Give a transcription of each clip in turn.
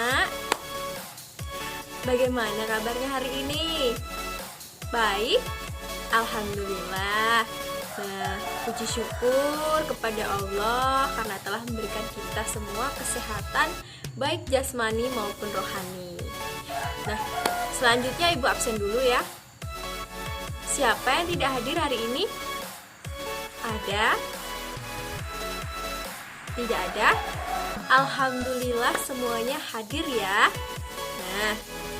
anak-anak? Bagaimana kabarnya hari ini? Baik? Alhamdulillah. Nah, puji syukur kepada Allah karena telah memberikan kita semua kesehatan baik jasmani maupun rohani. Nah, selanjutnya Ibu absen dulu ya. Siapa yang tidak hadir hari ini? Ada? Tidak ada? Alhamdulillah semuanya hadir ya. Nah,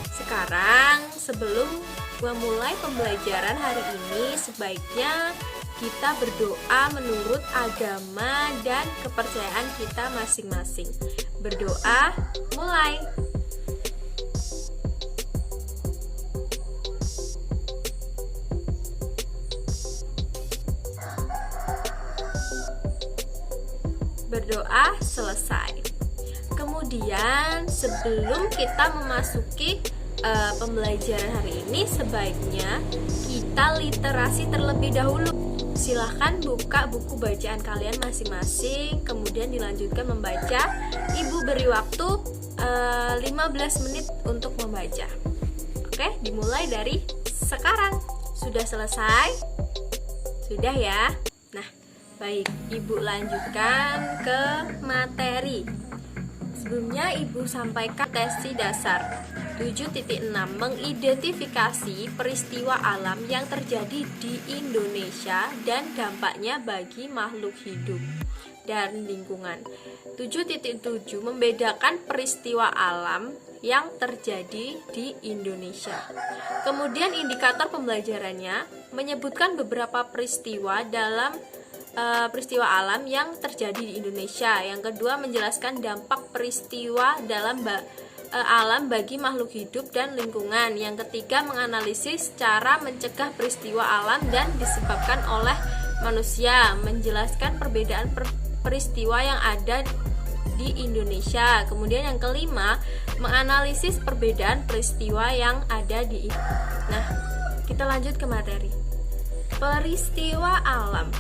sekarang sebelum memulai pembelajaran hari ini, sebaiknya kita berdoa menurut agama dan kepercayaan kita masing-masing. Berdoa, mulai. Berdoa selesai. Kemudian sebelum kita memasuki pembelajaran hari ini, sebaiknya kita literasi terlebih dahulu. Silahkan buka buku bacaan kalian masing-masing, kemudian dilanjutkan membaca. Ibu beri waktu 15 menit untuk membaca. Oke, dimulai dari sekarang. Sudah selesai? Sudah ya? Nah, baik, Ibu lanjutkan ke materi. Sebelumnya Ibu sampaikan tesi dasar 7.6, mengidentifikasi peristiwa alam yang terjadi di Indonesia dan dampaknya bagi makhluk hidup dan lingkungan. 7.7, membedakan peristiwa alam yang terjadi di Indonesia. Kemudian indikator pembelajarannya menyebutkan beberapa peristiwa alam yang terjadi di Indonesia. Yang kedua, menjelaskan dampak peristiwa dalam alam bagi makhluk hidup dan lingkungan. Yang ketiga, menganalisis cara mencegah peristiwa alam dan disebabkan oleh manusia, menjelaskan perbedaan peristiwa yang ada di Indonesia. Kemudian yang kelima, menganalisis perbedaan peristiwa yang ada di Indonesia. Nah, kita lanjut ke materi. Peristiwa alam.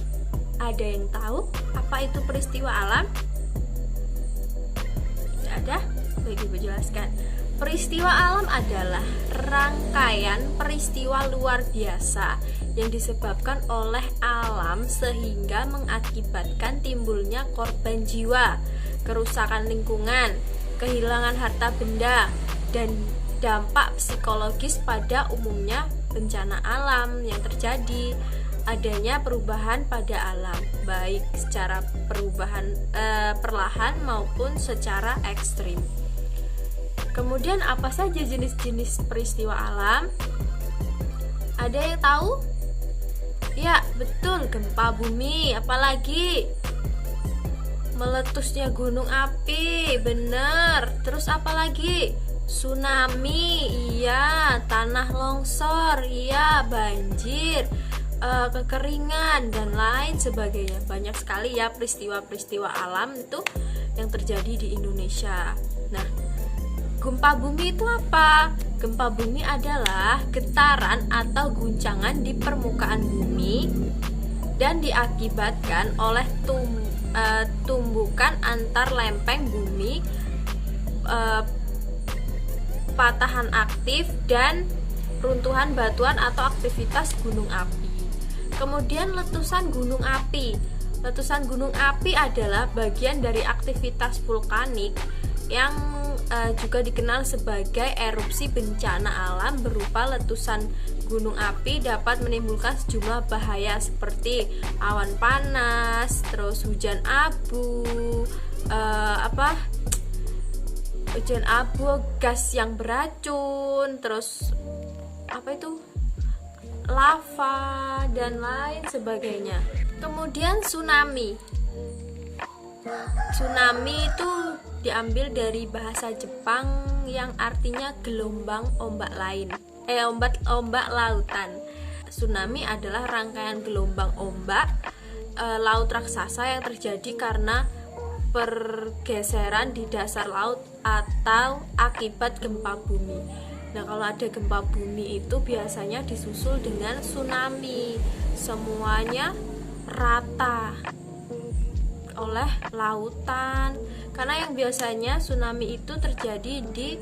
Ada yang tahu apa itu peristiwa alam? Tidak ada? Baik, Ibu jelaskan. Peristiwa alam adalah rangkaian peristiwa luar biasa yang disebabkan oleh alam sehingga mengakibatkan timbulnya korban jiwa, kerusakan lingkungan, kehilangan harta benda, dan dampak psikologis pada umumnya bencana alam yang terjadi. Adanya perubahan pada alam, baik secara perlahan maupun secara ekstrim. Kemudian apa saja jenis-jenis peristiwa alam? Ada yang tahu? Ya, betul, gempa bumi, apalagi meletusnya gunung api, benar. Terus apalagi? Tsunami, iya. Tanah longsor, iya. Banjir, kekeringan, dan lain sebagainya. Banyak sekali ya peristiwa-peristiwa alam itu yang terjadi di Indonesia. Nah, gempa bumi itu apa? Gempa bumi adalah getaran atau guncangan di permukaan bumi dan diakibatkan oleh tumbukan antar lempeng bumi, patahan aktif, dan runtuhan batuan atau aktivitas gunung api. Kemudian letusan gunung api. Letusan gunung api adalah bagian dari aktivitas vulkanik yang juga dikenal sebagai erupsi bencana alam berupa letusan gunung api dapat menimbulkan sejumlah bahaya seperti awan panas, terus hujan abu, gas yang beracun, terus lava, dan lain sebagainya. Kemudian tsunami. Tsunami itu diambil dari bahasa Jepang yang artinya gelombang ombak lautan. Tsunami adalah rangkaian gelombang ombak laut raksasa yang terjadi karena pergeseran di dasar laut atau akibat gempa bumi. Nah, kalau ada gempa bumi itu biasanya disusul dengan tsunami. Semuanya rata. oleh lautan. Karena yang biasanya tsunami itu terjadi di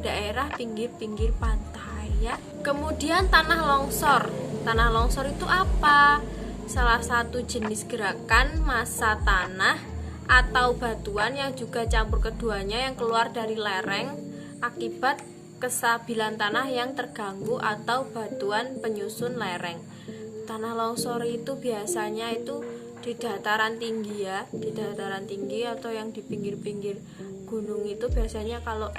daerah pinggir-pinggir pantai ya. Kemudian tanah longsor. Tanah longsor itu apa? Salah satu jenis gerakan massa tanah atau batuan yang juga campur keduanya yang keluar dari lereng akibat kestabilan tanah yang terganggu atau batuan penyusun lereng. Tanah longsor itu biasanya itu di dataran tinggi ya, di dataran tinggi atau yang di pinggir-pinggir gunung itu biasanya kalau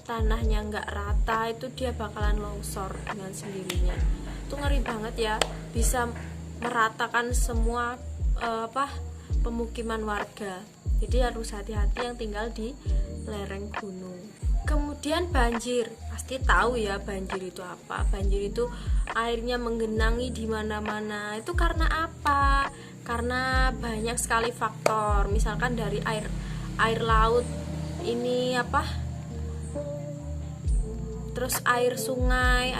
tanahnya nggak rata itu dia bakalan longsor dengan sendirinya. Itu ngeri banget ya, bisa meratakan semua pemukiman warga. Jadi harus hati-hati yang tinggal di lereng gunung. Kemudian banjir, pasti tahu ya banjir itu apa. Banjir itu airnya menggenangi di mana-mana. Itu karena apa? Karena banyak sekali faktor. Misalkan dari air laut ini terus air sungai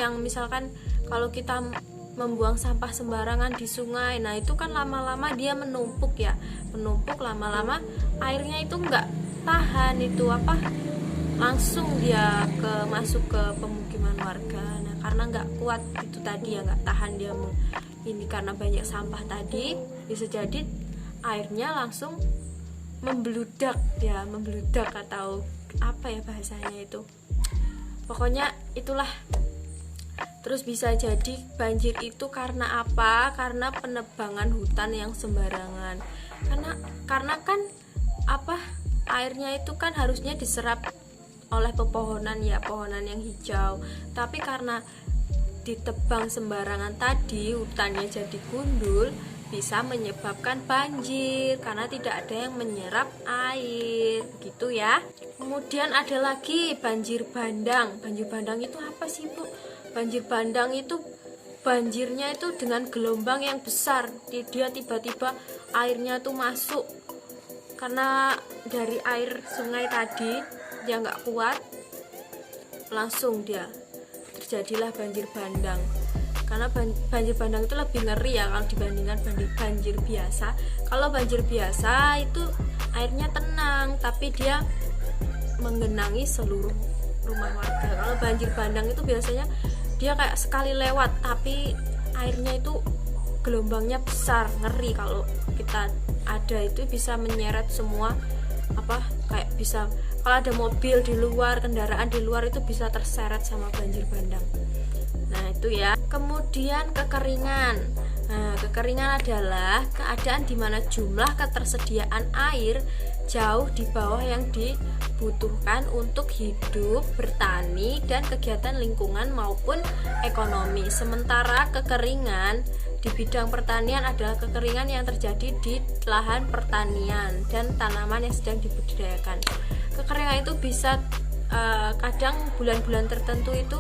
yang misalkan kalau kita membuang sampah sembarangan di sungai, nah itu kan lama-lama dia menumpuk ya, lama-lama airnya itu nggak tahan itu langsung dia masuk ke pemukiman warga. Nah karena nggak kuat itu tadi ya, nggak tahan dia ini karena banyak sampah tadi, bisa jadi airnya langsung membludak atau apa ya bahasanya itu, pokoknya itulah. Terus bisa jadi banjir itu karena apa? Karena penebangan hutan yang sembarangan. Karena kan airnya itu kan harusnya diserap oleh pepohonan ya, pohonan yang hijau. Tapi karena ditebang sembarangan tadi, hutannya jadi gundul, bisa menyebabkan banjir karena tidak ada yang menyerap air gitu ya. Kemudian ada lagi banjir bandang. Banjir bandang itu apa sih Bu? Banjir bandang itu banjirnya itu dengan gelombang yang besar. Dia tiba-tiba airnya tuh masuk karena dari air sungai tadi dia nggak kuat, langsung dia terjadilah banjir bandang. Karena banjir bandang itu lebih ngeri ya kalau dibandingkan banjir biasa. Kalau banjir biasa itu airnya tenang tapi dia menggenangi seluruh rumah warga. Kalau banjir bandang itu biasanya dia kayak sekali lewat tapi airnya itu gelombangnya besar, ngeri. Kalau kita ada itu bisa menyeret semua kayak bisa, kalau ada mobil di luar, kendaraan di luar itu bisa terseret sama banjir bandang. Nah itu ya. Kemudian kekeringan. Nah, kekeringan adalah keadaan di mana jumlah ketersediaan air jauh di bawah yang dibutuhkan untuk hidup, bertani, dan kegiatan lingkungan maupun ekonomi. Sementara kekeringan di bidang pertanian adalah kekeringan yang terjadi di lahan pertanian dan tanaman yang sedang dibudidayakan. Kekeringan itu bisa kadang bulan-bulan tertentu itu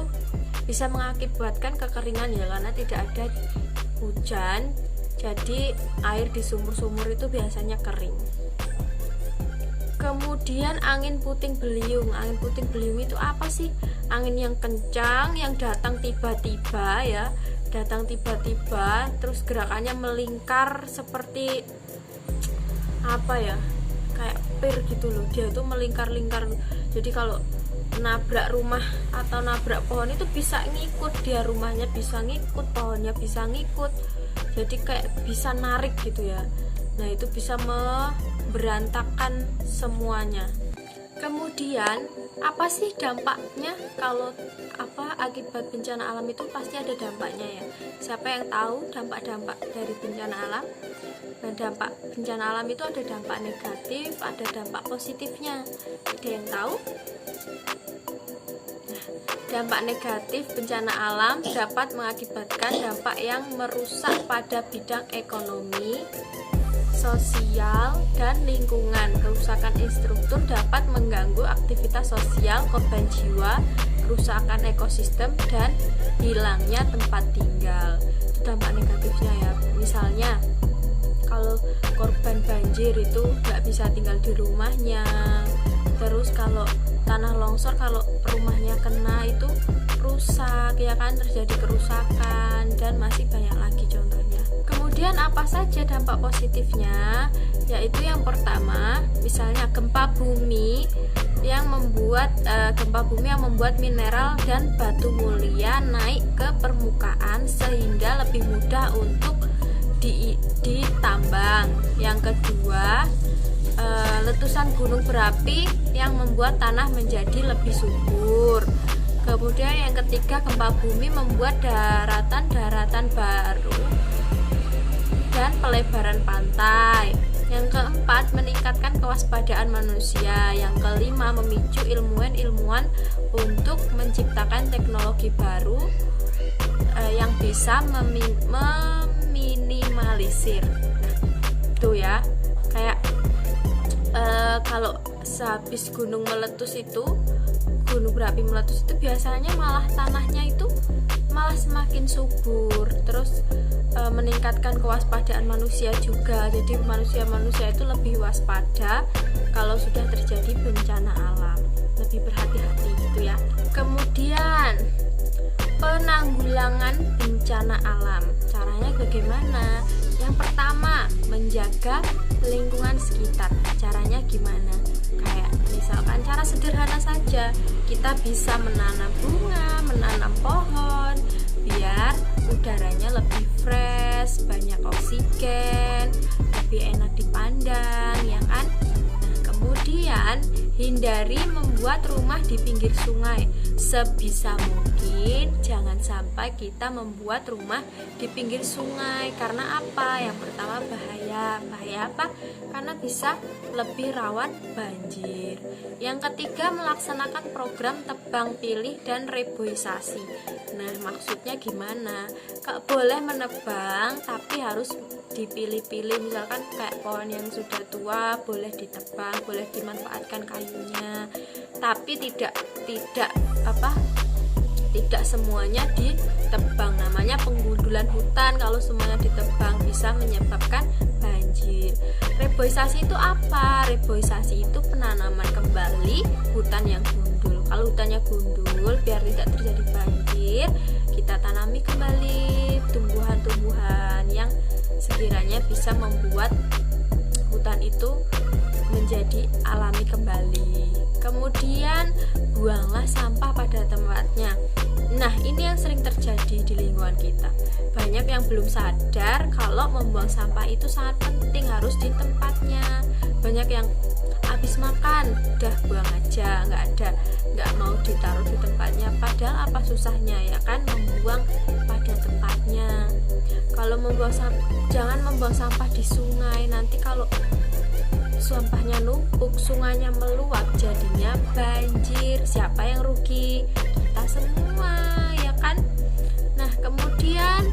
bisa mengakibatkan kekeringan ya, karena tidak ada hujan, jadi air di sumur-sumur itu biasanya kering. Kemudian angin puting beliung. Angin puting beliung itu apa sih? Angin yang kencang yang datang tiba-tiba ya, terus gerakannya melingkar seperti kayak pir gitu loh. Dia itu melingkar-lingkar. Jadi kalau nabrak rumah atau nabrak pohon itu bisa ngikut, dia rumahnya bisa ngikut, pohonnya bisa ngikut, jadi kayak bisa narik gitu ya. Nah itu bisa berantakan semuanya. Kemudian apa sih dampaknya? Kalau akibat bencana alam itu pasti ada dampaknya ya. Siapa yang tahu dampak-dampak dari bencana alam? Nah, dampak bencana alam itu ada dampak negatif, ada dampak positifnya. Ada yang tahu? Nah, dampak negatif bencana alam dapat mengakibatkan dampak yang merusak pada bidang ekonomi, sosial, dan lingkungan. Kerusakan infrastruktur dapat mengganggu aktivitas sosial, korban jiwa, kerusakan ekosistem, dan hilangnya tempat tinggal. Itu dampak negatifnya ya. Misalnya kalau korban banjir itu nggak bisa tinggal di rumahnya. Terus kalau tanah longsor, kalau rumahnya kena itu rusak ya kan, terjadi kerusakan, dan masih banyak lagi contohnya. Kemudian Kemudian apa saja dampak positifnya? Yaitu yang pertama, misalnya gempa bumi yang membuat mineral dan batu mulia naik ke permukaan sehingga lebih mudah untuk ditambang. Yang kedua, letusan gunung berapi yang membuat tanah menjadi lebih subur. Kemudian yang ketiga, gempa bumi membuat daratan-daratan baru dan pelebaran pantai. Yang keempat, meningkatkan kewaspadaan manusia. Yang kelima, memicu ilmuwan-ilmuwan untuk menciptakan teknologi baru yang bisa meminimalisir. Nah, itu ya, kayak kalau sehabis gunung berapi meletus itu biasanya malah tanahnya itu malah semakin subur. Terus meningkatkan kewaspadaan manusia juga. Jadi manusia itu lebih waspada kalau sudah terjadi bencana alam, lebih berhati-hati gitu ya. Kemudian penanggulangan bencana alam, caranya bagaimana? Yang pertama, menjaga lingkungan sekitar. Caranya gimana? Kayak misalkan cara sederhana saja, kita bisa menanam bunga, menanam pohon biar udaranya lebih fresh, banyak oksigen, lebih enak dipandang, ya kan? Nah, kemudian hindari membuat rumah di pinggir sungai. Sebisa mungkin jangan sampai kita membuat rumah di pinggir sungai. Karena apa? Yang pertama, bahaya apa? Karena bisa lebih rawan banjir. Yang ketiga, melaksanakan program tebang pilih dan reboisasi. Nah, maksudnya gimana? Gak boleh menebang, tapi harus dipilih-pilih. Misalkan kayak pohon yang sudah tua boleh ditebang, boleh dimanfaatkan kayunya, tapi tidak semuanya ditebang. Namanya penggundulan hutan. Kalau semuanya ditebang bisa menyebabkan banjir. Reboisasi itu apa? Reboisasi itu penanaman kembali hutan yang gundul. Kalau hutannya gundul, biar tidak terjadi banjir, kita tanami kembali tumbuhan-tumbuhan yang sekiranya bisa membuat hutan itu menjadi alami kembali. Kemudian buanglah sampah pada tempatnya. Nah, ini yang sering terjadi di lingkungan kita. Banyak yang belum sadar kalau membuang sampah itu sangat penting, harus di tempatnya. Banyak yang habis makan udah buang aja, nggak mau ditaruh di tempatnya. Padahal apa susahnya, ya kan, membuang pada tempatnya. Kalau membuang sampah, jangan membuang sampah di sungai. Nanti kalau sampahnya numpuk, sungainya meluap, jadinya banjir. Siapa yang rugi? Kita semua, ya kan? Nah, kemudian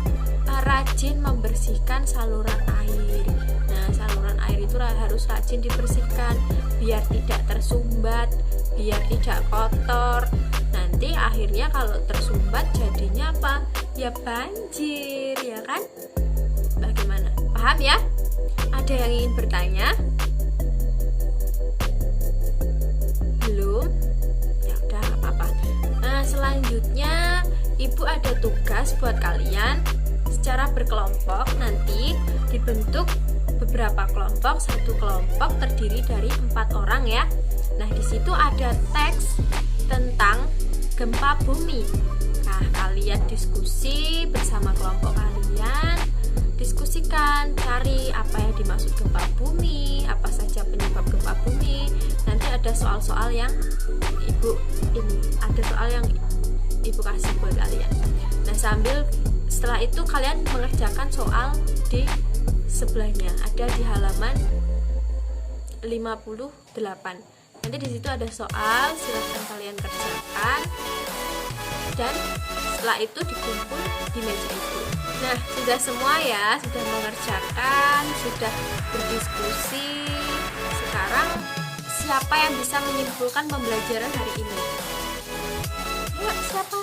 rajin membersihkan saluran air. Nah, saluran air itu harus rajin dibersihkan biar tidak tersumbat, biar tidak kotor. Nanti akhirnya kalau tersumbat jadinya apa? Ya banjir, ya kan? Bagaimana? Paham ya? Ada yang ingin bertanya? Belum? Ya udah, gak apa-apa. Nah, selanjutnya Ibu ada tugas buat kalian secara berkelompok. Nanti dibentuk beberapa kelompok. Satu kelompok terdiri dari 4 orang ya. Nah, di situ ada teks tentang gempa bumi. Nah, kalian diskusi bersama kelompok kalian. Diskusikan, cari apa yang dimaksud gempa bumi, apa saja penyebab gempa bumi. Nanti ada soal-soal yang Ibu kasih buat kalian. Nah, setelah itu kalian mengerjakan soal di sebelahnya, ada di halaman 58. Nanti di situ ada soal, silakan kalian kerjakan. Dan setelah itu dikumpul di meja itu. Nah, sudah semua ya, sudah mengerjakan, sudah berdiskusi. Sekarang siapa yang bisa menyimpulkan pembelajaran hari ini? Ayo, siapa?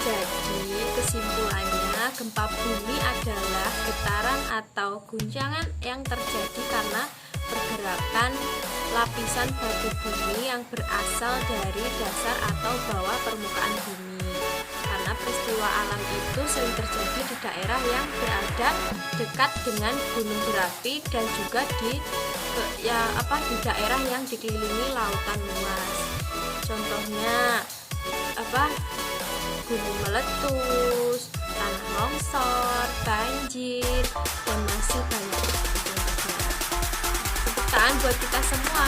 Jadi kesimpulannya, gempa bumi adalah getaran atau guncangan yang terjadi karena pergerakan lapisan batu bumi yang berasal dari dasar atau bawah permukaan bumi. Karena peristiwa alam itu sering terjadi di daerah yang berada dekat dengan gunung berapi dan juga di di daerah yang dikelilingi lautan luas. Contohnya gunung meletus, tanah longsor, banjir, dan masih banyak contohnya. Tepuk tangan buat kita semua.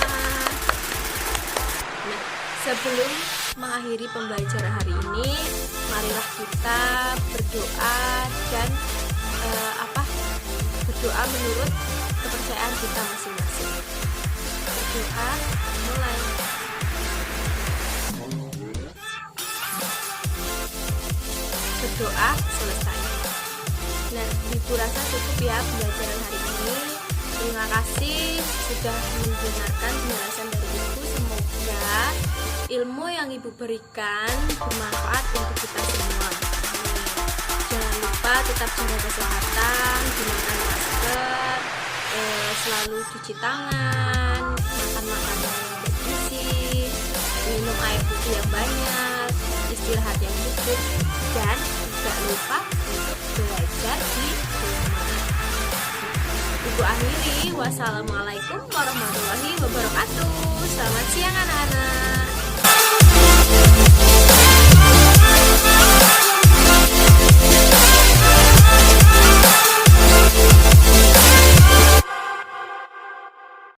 Nah, sebelum mengakhiri pembelajaran hari ini, marilah kita berdoa dan berdoa menurut kepercayaan kita masing-masing. Berdoa mulai. Berdoa selesai. Nah, Ibu rasa cukup ya pembelajaran hari ini. Terima kasih sudah mendengarkan penjelasan dari Ibu. Semoga ilmu yang Ibu berikan bermanfaat untuk kita semua. Jangan lupa tetap jaga kesehatan, gunakan masker, selalu cuci tangan, makan makanan yang bergizi, minum air putih yang banyak, istirahat yang cukup, dan tidak lupa untuk belajar di rumah. Ibu akhiri, wassalamualaikum warahmatullahi wabarakatuh. Selamat siang anak-anak.